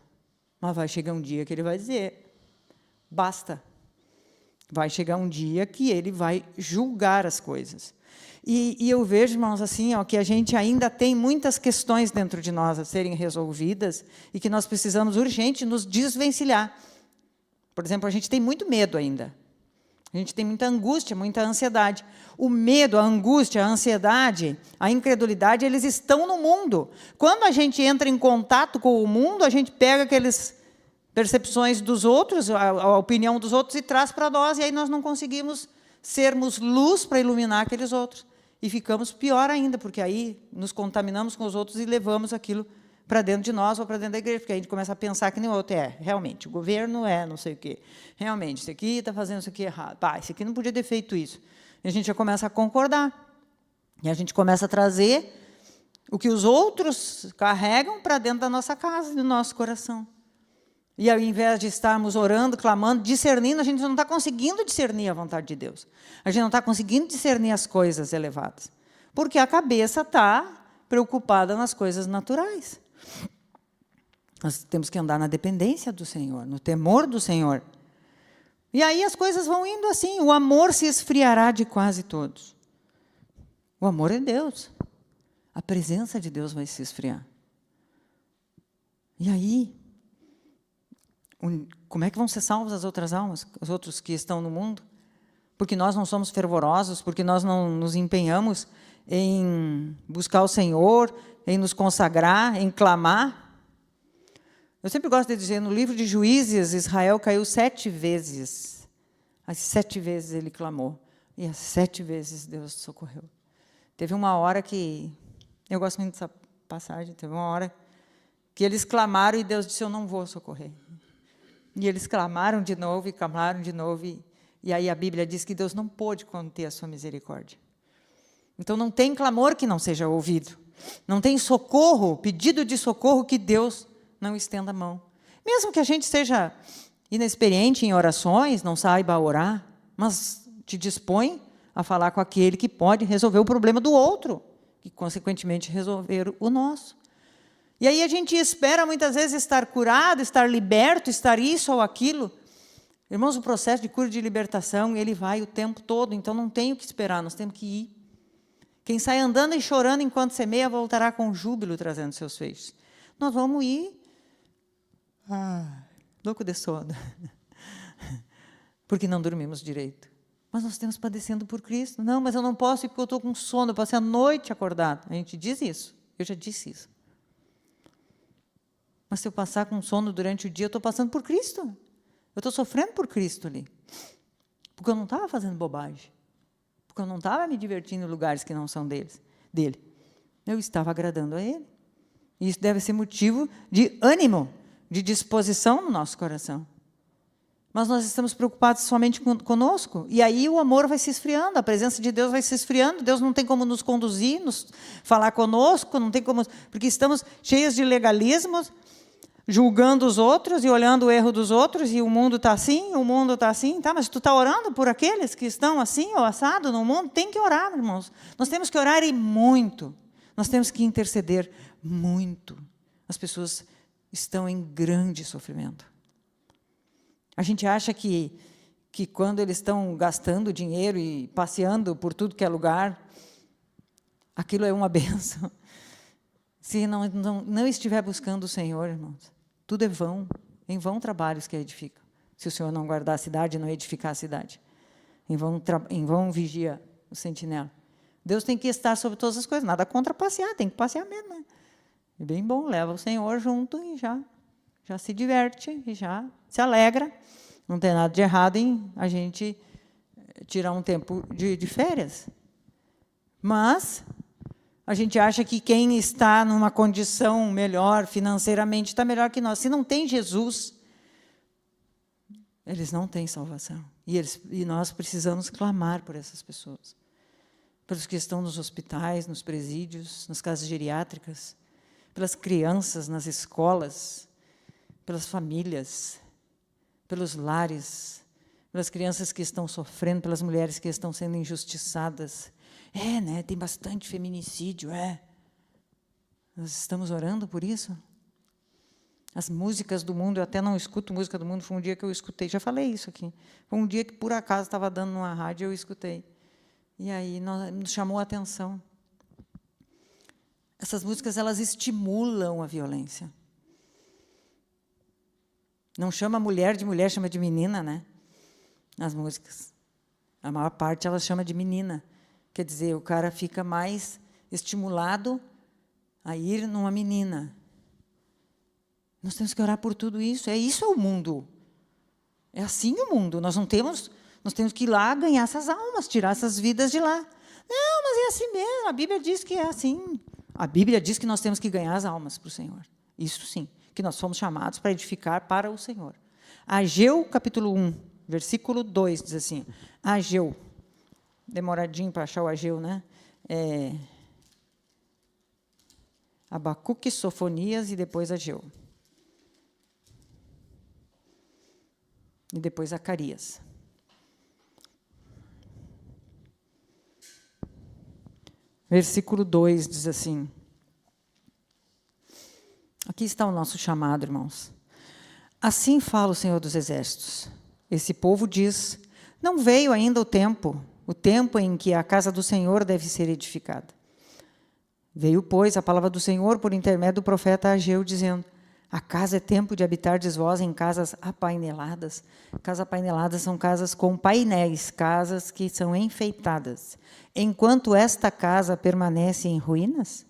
Mas vai chegar um dia que ele vai dizer, basta. Vai chegar um dia que ele vai julgar as coisas. E eu vejo, irmãos, assim, que a gente ainda tem muitas questões dentro de nós a serem resolvidas e que nós precisamos urgente nos desvencilhar. Por exemplo, a gente tem muito medo ainda. A gente tem muita angústia, muita ansiedade. O medo, a angústia, a ansiedade, a incredulidade, eles estão no mundo. Quando a gente entra em contato com o mundo, a gente pega aquelas percepções dos outros, a opinião dos outros e traz para nós, e aí nós não conseguimos sermos luz para iluminar aqueles outros. E ficamos pior ainda, porque aí nos contaminamos com os outros e levamos aquilo para dentro de nós ou para dentro da igreja, porque aí a gente começa a pensar que nem o outro realmente, o governo não sei o quê, realmente, isso aqui está fazendo isso aqui errado, isso aqui não podia ter feito isso. E a gente já começa a concordar, e a gente começa a trazer o que os outros carregam para dentro da nossa casa, do nosso coração. E, ao invés de estarmos orando, clamando, discernindo, a gente não está conseguindo discernir a vontade de Deus. A gente não está conseguindo discernir as coisas elevadas. Porque a cabeça está preocupada nas coisas naturais. Nós temos que andar na dependência do Senhor, no temor do Senhor. E aí as coisas vão indo assim, o amor se esfriará de quase todos. O amor é Deus. A presença de Deus vai se esfriar. E aí, como é que vão ser salvas as outras almas, os outros que estão no mundo? Porque nós não somos fervorosos, porque nós não nos empenhamos em buscar o Senhor, em nos consagrar, em clamar. Eu sempre gosto de dizer, no livro de Juízes, Israel caiu 7 vezes. As 7 vezes ele clamou. E as 7 vezes Deus socorreu. Teve uma hora que... Eu gosto muito dessa passagem. Teve uma hora que eles clamaram e Deus disse, eu não vou socorrer. E eles clamaram de novo e clamaram de novo. E aí a Bíblia diz que Deus não pôde conter a sua misericórdia. Então não tem clamor que não seja ouvido. Não tem socorro, pedido de socorro que Deus não estenda a mão. Mesmo que a gente seja inexperiente em orações, não saiba orar, mas te dispõe a falar com aquele que pode resolver o problema do outro, e consequentemente resolver o nosso. E aí a gente espera muitas vezes estar curado, estar liberto, estar isso ou aquilo. Irmãos, o processo de cura e de libertação, ele vai o tempo todo, então não tem o que esperar, nós temos que ir. Quem sai andando e chorando enquanto semeia, voltará com júbilo trazendo seus feixes. Nós vamos ir, louco de sono, porque não dormimos direito. Mas nós estamos padecendo por Cristo. Não, mas eu não posso ir porque eu estou com sono, eu passei a noite acordado. A gente diz isso, eu já disse isso. Mas se eu passar com sono durante o dia, eu estou passando por Cristo. Eu estou sofrendo por Cristo ali. Porque eu não estava fazendo bobagem. Porque eu não estava me divertindo em lugares que não são dele. Eu estava agradando a Ele. E isso deve ser motivo de ânimo, de disposição no nosso coração. Mas nós estamos preocupados somente conosco, e aí o amor vai se esfriando, a presença de Deus vai se esfriando, Deus não tem como nos conduzir, nos falar conosco, não tem como, porque estamos cheios de legalismos, julgando os outros e olhando o erro dos outros, e o mundo está assim, tá, mas tu está orando por aqueles que estão assim ou assado no mundo? Tem que orar, irmãos. Nós temos que orar e muito. Nós temos que interceder muito. As pessoas estão em grande sofrimento. A gente acha que quando eles estão gastando dinheiro e passeando por tudo que é lugar, aquilo é uma bênção. Se não estiver buscando o Senhor, irmãos, tudo é vão. Em vão trabalhos que edificam. Se o Senhor não guardar a cidade, não edificar a cidade. Em vão vigia o sentinela. Deus tem que estar sobre todas as coisas. Nada contra passear, tem que passear mesmo, né? É bem bom, leva o Senhor junto e já se diverte, e já se alegra. Não tem nada de errado em a gente tirar um tempo de férias. Mas a gente acha que quem está numa condição melhor financeiramente está melhor que nós. Se não tem Jesus, eles não têm salvação. E nós precisamos clamar por essas pessoas. Pelos que estão nos hospitais, nos presídios, nas casas geriátricas, pelas crianças nas escolas, pelas famílias, pelos lares, pelas crianças que estão sofrendo, pelas mulheres que estão sendo injustiçadas. Né? Tem bastante feminicídio, Nós estamos orando por isso? As músicas do mundo, eu até não escuto música do mundo, foi um dia que eu escutei, já falei isso aqui, foi um dia que, por acaso, estava dando numa rádio, eu escutei. E aí nos chamou a atenção. Essas músicas, elas estimulam a violência. Não chama mulher de mulher, chama de menina, né? Nas músicas. A maior parte ela chama de menina. Quer dizer, o cara fica mais estimulado a ir numa menina. Nós temos que orar por tudo isso. Isso é o mundo. É assim o mundo. Nós temos que ir lá ganhar essas almas, tirar essas vidas de lá. Não, mas é assim mesmo. A Bíblia diz que é assim. A Bíblia diz que nós temos que ganhar as almas para o Senhor. Isso sim, que nós fomos chamados para edificar para o Senhor. Ageu, capítulo 1, versículo 2, diz assim, Ageu, demoradinho para achar o Ageu, né? Abacuque, Sofonias e depois Ageu. E depois Zacarias. Versículo 2 diz assim, aqui está o nosso chamado, irmãos. Assim fala o Senhor dos Exércitos. Esse povo diz, não veio ainda o tempo em que a casa do Senhor deve ser edificada. Veio, pois, a palavra do Senhor por intermédio do profeta Ageu, dizendo, acaso é tempo de habitardes vós em casas apaineladas? Casas apaineladas são casas com painéis, casas que são enfeitadas, enquanto esta casa permanece em ruínas?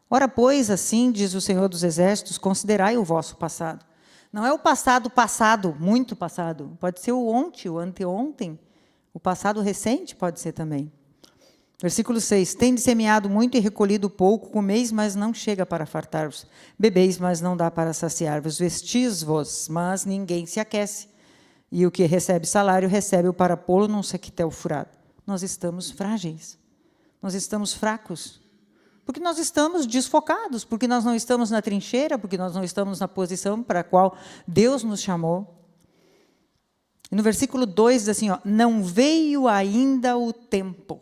Ora, pois, assim diz o Senhor dos Exércitos, considerai o vosso passado. Não é o passado, muito passado. Pode ser o ontem, o anteontem. O passado recente pode ser também. Versículo 6. Tendes semeado muito e recolhido pouco, comeis, mas não chega para fartar-vos. Bebeis, mas não dá para saciar-vos. Vestis-vos, mas ninguém se aquece. E o que recebe salário, recebe-o para pô-lo num sequitel furado. Nós estamos frágeis. Nós estamos fracos. Porque nós estamos desfocados, porque nós não estamos na trincheira, porque nós não estamos na posição para a qual Deus nos chamou. E no versículo 2 diz assim, não veio ainda o tempo.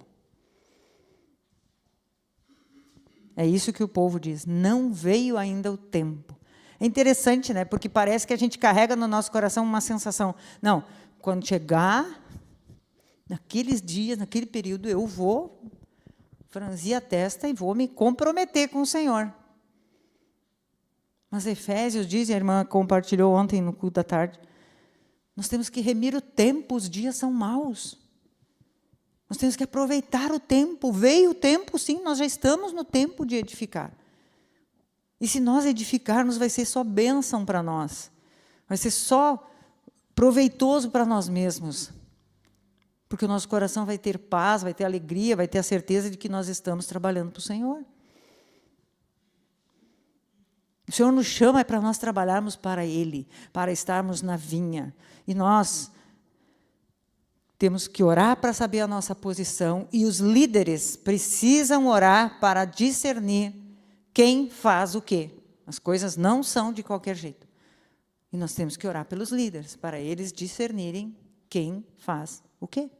É isso que o povo diz, não veio ainda o tempo. É interessante, né? Porque parece que a gente carrega no nosso coração uma sensação, não, quando chegar, naqueles dias, naquele período, eu vou franzir a testa e vou me comprometer com o Senhor. Mas Efésios diz, a irmã compartilhou ontem no culto da tarde, nós temos que remir o tempo, os dias são maus. Nós temos que aproveitar o tempo. Veio o tempo, sim, nós já estamos no tempo de edificar. E se nós edificarmos, vai ser só bênção para nós. Vai ser só proveitoso para nós mesmos. Porque o nosso coração vai ter paz, vai ter alegria, vai ter a certeza de que nós estamos trabalhando para o Senhor. O Senhor nos chama para nós trabalharmos para Ele, para estarmos na vinha. E nós temos que orar para saber a nossa posição, e os líderes precisam orar para discernir quem faz o quê. As coisas não são de qualquer jeito. E nós temos que orar pelos líderes, para eles discernirem quem faz o quê.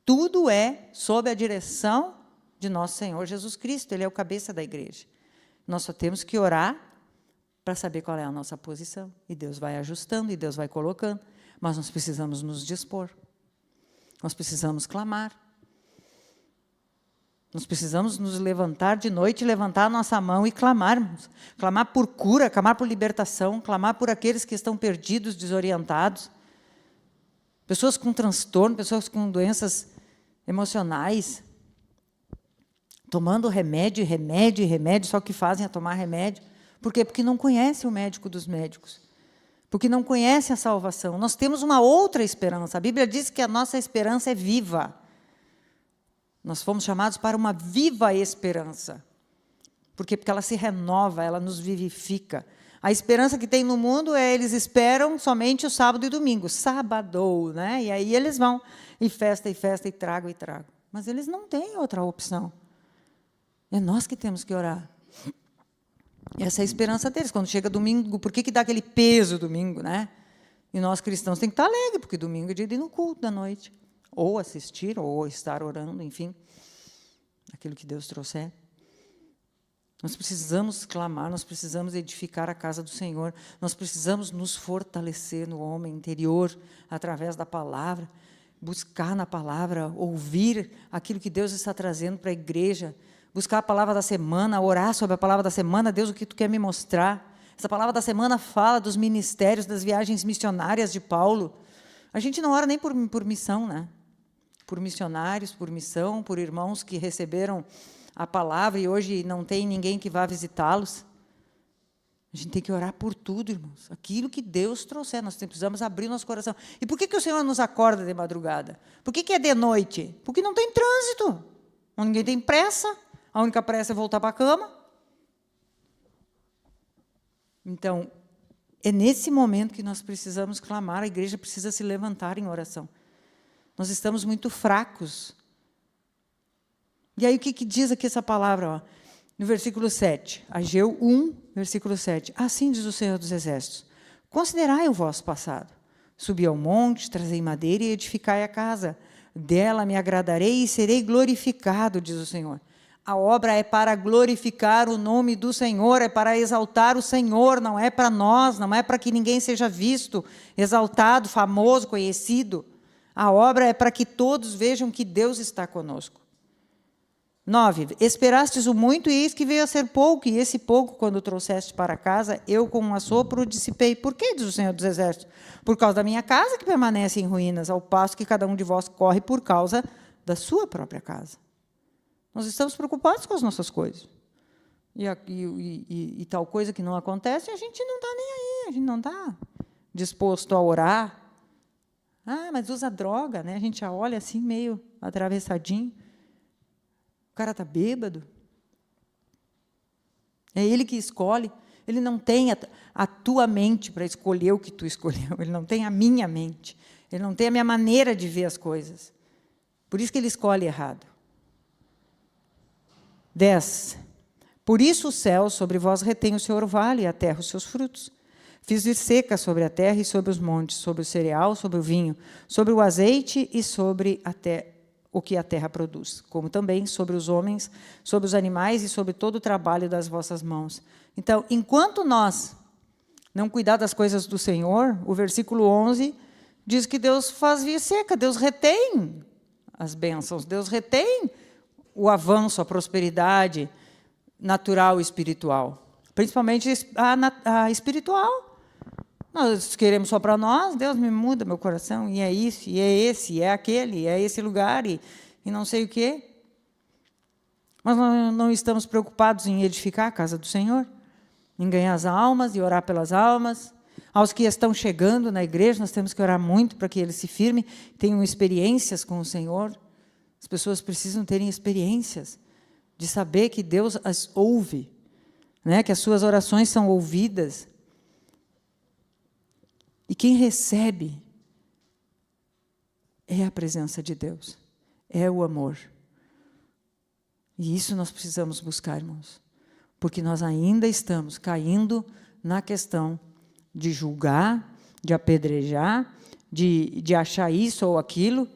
Tudo é sob a direção de nosso Senhor Jesus Cristo. Ele é o cabeça da igreja. Nós só temos que orar para saber qual é a nossa posição. E Deus vai ajustando, e Deus vai colocando. Mas nós precisamos nos dispor. Nós precisamos clamar. Nós precisamos nos levantar de noite, levantar a nossa mão e clamarmos. Clamar por cura, clamar por libertação, clamar por aqueles que estão perdidos, desorientados. Pessoas com transtorno, pessoas com doenças emocionais, tomando remédio, remédio, remédio, só o que fazem é tomar remédio. Por quê? Porque não conhecem o médico dos médicos. Porque não conhecem a salvação. Nós temos uma outra esperança. A Bíblia diz que a nossa esperança é viva. Nós fomos chamados para uma viva esperança. Por quê? Porque ela se renova, ela nos vivifica. A esperança que tem no mundo é eles esperam somente o sábado e domingo. Sábado, né? E aí eles vão, e festa, e trago, e trago. Mas eles não têm outra opção. É nós que temos que orar. Essa é a esperança deles. Quando chega domingo, por que dá aquele peso domingo, né? E nós cristãos temos que estar alegres, porque domingo é dia de ir no culto da noite. Ou assistir, ou estar orando, enfim. Aquilo que Deus trouxer. Nós precisamos clamar, nós precisamos edificar a casa do Senhor, nós precisamos nos fortalecer no homem interior, através da palavra, buscar na palavra, ouvir aquilo que Deus está trazendo para a igreja, buscar a palavra da semana, orar sobre a palavra da semana. Deus, o que tu quer me mostrar? Essa palavra da semana fala dos ministérios, das viagens missionárias de Paulo. A gente não ora nem por missão, né? Por missionários, por missão, por irmãos que receberam a palavra e hoje não tem ninguém que vá visitá-los. A gente tem que orar por tudo, irmãos. Aquilo que Deus trouxer, nós precisamos abrir nosso coração. E por que o Senhor nos acorda de madrugada? Por que é de noite? Porque não tem trânsito. Ninguém tem pressa. A única pressa é voltar para a cama. Então, é nesse momento que nós precisamos clamar. A igreja precisa se levantar em oração. Nós estamos muito fracos. E aí, o que diz aqui essa palavra? Ó? No versículo 7, Ageu 1, versículo 7. Assim diz o Senhor dos Exércitos: considerai o vosso passado. Subi ao monte, trazei madeira e edificai a casa. Dela me agradarei e serei glorificado, diz o Senhor. A obra é para glorificar o nome do Senhor, é para exaltar o Senhor, não é para nós, não é para que ninguém seja visto, exaltado, famoso, conhecido. A obra é para que todos vejam que Deus está conosco. 9. Esperastes o muito, e eis que veio a ser pouco, e esse pouco, quando trouxeste para casa, eu com um assopro dissipei. Por que, diz o Senhor dos Exércitos? Por causa da minha casa que permanece em ruínas, ao passo que cada um de vós corre por causa da sua própria casa. Nós estamos preocupados com as nossas coisas. E tal coisa que não acontece, a gente não está nem aí, a gente não está disposto a orar. Ah, mas usa droga, né? A gente já olha assim, meio atravessadinho. O cara está bêbado. É ele que escolhe. Ele não tem a tua mente para escolher o que tu escolheu. Ele não tem a minha mente. Ele não tem a minha maneira de ver as coisas. Por isso que ele escolhe errado. 10. Por isso o céu sobre vós retém o seu orvalho e a terra os seus frutos. Fiz vir seca sobre a terra e sobre os montes, sobre o cereal, sobre o vinho, sobre o azeite e sobre o que a terra produz, como também sobre os homens, sobre os animais e sobre todo o trabalho das vossas mãos. Então, enquanto nós não cuidar das coisas do Senhor, o versículo 11 diz que Deus faz vir seca, Deus retém as bênçãos, Deus retém o avanço, a prosperidade natural e espiritual, principalmente a espiritual. Nós queremos só para nós, Deus me muda meu coração, e é isso, e é esse, e é aquele, e é esse lugar, e não sei o quê. Mas nós não estamos preocupados em edificar a casa do Senhor, em ganhar as almas e orar pelas almas. Aos que estão chegando na igreja, nós temos que orar muito para que eles se firmem, tenham experiências com o Senhor. As pessoas precisam terem experiências de saber que Deus as ouve. né? Que as suas orações são ouvidas. E quem recebe é a presença de Deus, é o amor. E isso nós precisamos buscar, irmãos, porque nós ainda estamos caindo na questão de julgar, de apedrejar, de achar isso ou aquilo,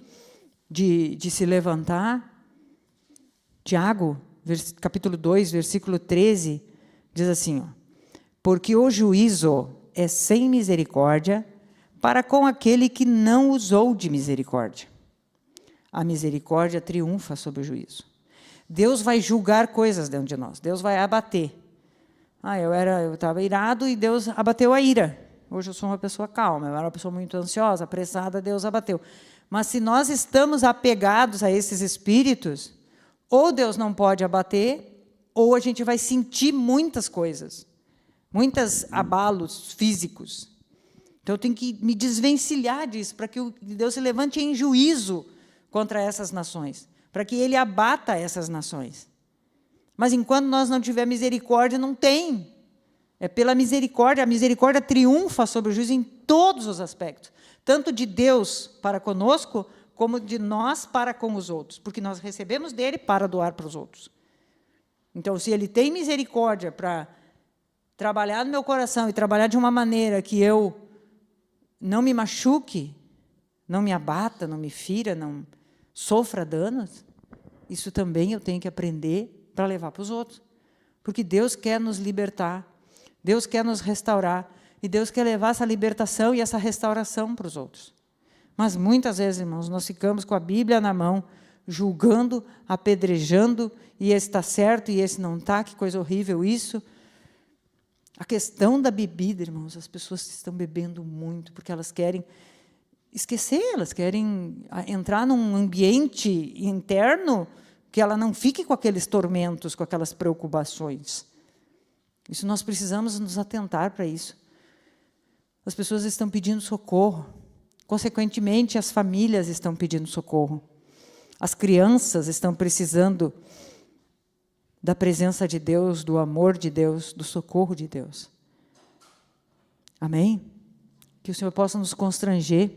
de se levantar. Tiago, capítulo 2, versículo 13, diz assim, ó, porque o juízo é sem misericórdia para com aquele que não usou de misericórdia. A misericórdia triunfa sobre o juízo. Deus vai julgar coisas dentro de nós. Deus vai abater. Eu estava irado e Deus abateu a ira. Hoje eu sou uma pessoa calma. Eu era uma pessoa muito ansiosa, apressada, Deus abateu. Mas se nós estamos apegados a esses espíritos, ou Deus não pode abater, ou a gente vai sentir muitas coisas. Muitos abalos físicos. Então, eu tenho que me desvencilhar disso, para que Deus se levante em juízo contra essas nações, para que Ele abata essas nações. Mas, enquanto nós não tivermos misericórdia, não tem. É pela misericórdia, a misericórdia triunfa sobre o juízo em todos os aspectos, tanto de Deus para conosco, como de nós para com os outros, porque nós recebemos dele para doar para os outros. Então, se Ele tem misericórdia para trabalhar no meu coração e trabalhar de uma maneira que eu não me machuque, não me abata, não me fira, não sofra danos, isso também eu tenho que aprender para levar para os outros. Porque Deus quer nos libertar, Deus quer nos restaurar, e Deus quer levar essa libertação e essa restauração para os outros. Mas muitas vezes, irmãos, nós ficamos com a Bíblia na mão, julgando, apedrejando, e esse está certo e esse não está, que coisa horrível isso. A questão da bebida, irmãos, as pessoas estão bebendo muito, porque elas querem esquecer, elas querem entrar num ambiente interno que ela não fique com aqueles tormentos, com aquelas preocupações. Isso nós precisamos nos atentar para isso. As pessoas estão pedindo socorro. Consequentemente, as famílias estão pedindo socorro. As crianças estão precisando da presença de Deus, do amor de Deus, do socorro de Deus. Amém? Que o Senhor possa nos constranger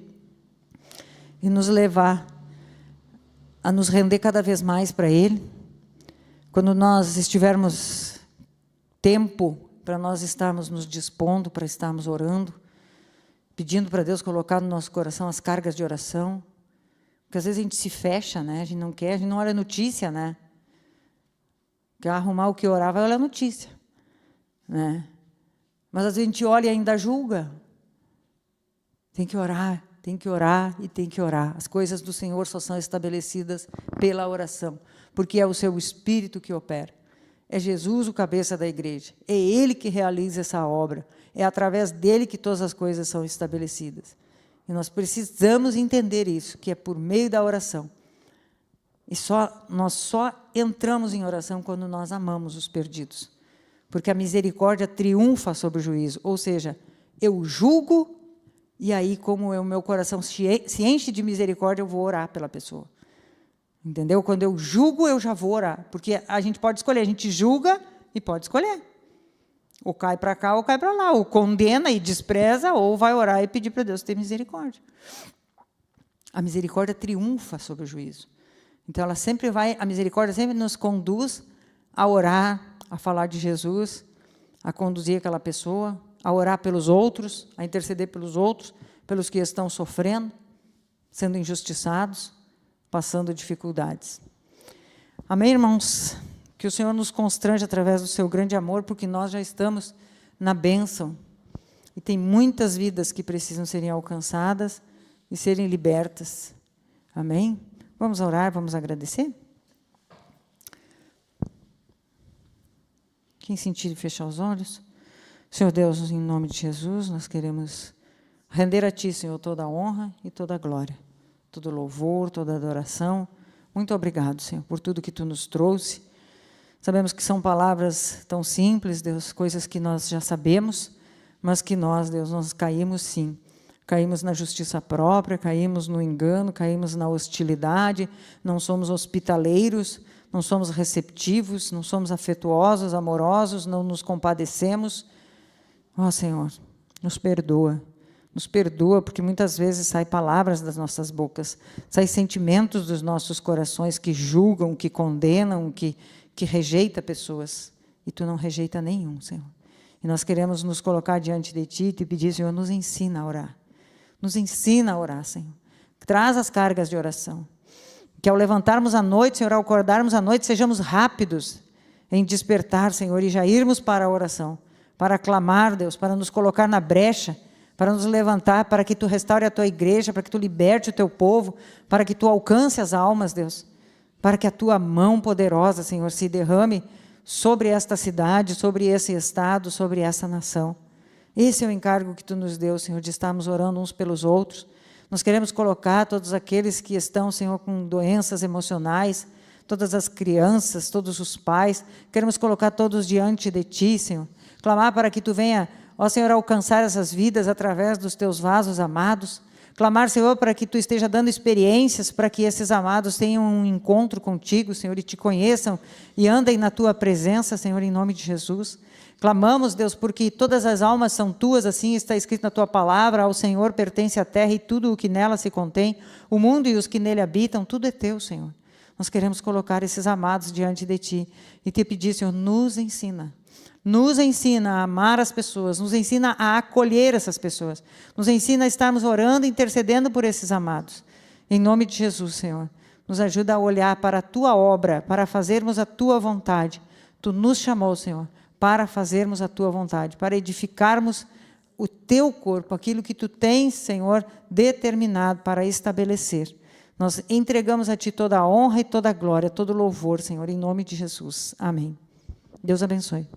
e nos levar a nos render cada vez mais para Ele. Quando nós estivermos tempo para nós estarmos nos dispondo, para estarmos orando, pedindo para Deus colocar no nosso coração as cargas de oração, porque às vezes a gente se fecha, né? A gente não quer, a gente não olha notícia, né? Quer arrumar o que orar, vai olhar notícia, né? Mas às vezes a gente olha e ainda julga. Tem que orar e tem que orar. As coisas do Senhor só são estabelecidas pela oração, porque é o seu Espírito que opera. É Jesus o cabeça da igreja. É Ele que realiza essa obra. É através dele que todas as coisas são estabelecidas. E nós precisamos entender isso, que é por meio da oração. E nós só entramos em oração quando nós amamos os perdidos. Porque a misericórdia triunfa sobre o juízo. Ou seja, eu julgo, e aí, como o meu coração se enche de misericórdia, eu vou orar pela pessoa. Entendeu? Quando eu julgo, eu já vou orar. Porque a gente pode escolher, a gente julga e pode escolher. Ou cai para cá, ou cai para lá. Ou condena e despreza, ou vai orar e pedir para Deus ter misericórdia. A misericórdia triunfa sobre o juízo. Então, a misericórdia sempre nos conduz a orar, a falar de Jesus, a conduzir aquela pessoa, a orar pelos outros, a interceder pelos outros, pelos que estão sofrendo, sendo injustiçados, passando dificuldades. Amém, irmãos? Que o Senhor nos constrange através do seu grande amor, porque nós já estamos na bênção. E tem muitas vidas que precisam serem alcançadas e serem libertas. Amém? Vamos orar, vamos agradecer? Quem sentir fechar os olhos? Senhor Deus, em nome de Jesus, nós queremos render a Ti, Senhor, toda a honra e toda a glória, todo louvor, toda adoração. Muito obrigado, Senhor, por tudo que Tu nos trouxe. Sabemos que são palavras tão simples, Deus, coisas que nós já sabemos, mas que nós, Deus, nós caímos sim. Caímos na justiça própria, caímos no engano, caímos na hostilidade, não somos hospitaleiros, não somos receptivos, não somos afetuosos, amorosos, não nos compadecemos. Ó Senhor, nos perdoa, porque muitas vezes saem palavras das nossas bocas, saem sentimentos dos nossos corações que julgam, que condenam, que rejeita pessoas, e Tu não rejeita nenhum, Senhor. E nós queremos nos colocar diante de Ti e Te pedir, Senhor, nos ensina a orar. Nos ensina a orar, Senhor. Traz as cargas de oração. Que ao levantarmos à noite, Senhor, ao acordarmos à noite, sejamos rápidos em despertar, Senhor, e já irmos para a oração, para clamar, Deus, para nos colocar na brecha, para nos levantar, para que Tu restaure a Tua igreja, para que Tu liberte o Teu povo, para que Tu alcance as almas, Deus, para que a Tua mão poderosa, Senhor, se derrame sobre esta cidade, sobre esse estado, sobre essa nação. Esse é o encargo que Tu nos deu, Senhor, de estarmos orando uns pelos outros. Nós queremos colocar todos aqueles que estão, Senhor, com doenças emocionais, todas as crianças, todos os pais, queremos colocar todos diante de Ti, Senhor. Clamar para que Tu venha, ó Senhor, alcançar essas vidas através dos Teus vasos amados. Clamar, Senhor, para que Tu esteja dando experiências, para que esses amados tenham um encontro contigo, Senhor, e Te conheçam e andem na Tua presença, Senhor, em nome de Jesus. Clamamos, Deus, porque todas as almas são Tuas, assim está escrito na Tua palavra, ao Senhor pertence a terra e tudo o que nela se contém, o mundo e os que nele habitam, tudo é Teu, Senhor. Nós queremos colocar esses amados diante de Ti e Te pedir, Senhor, nos ensina a amar as pessoas, nos ensina a acolher essas pessoas, nos ensina a estarmos orando e intercedendo por esses amados. Em nome de Jesus, Senhor, nos ajuda a olhar para a Tua obra, para fazermos a Tua vontade. Tu nos chamou, Senhor, para fazermos a Tua vontade, para edificarmos o Teu corpo, aquilo que Tu tens, Senhor, determinado para estabelecer. Nós entregamos a Ti toda a honra e toda a glória, todo o louvor, Senhor, em nome de Jesus. Amém. Deus abençoe.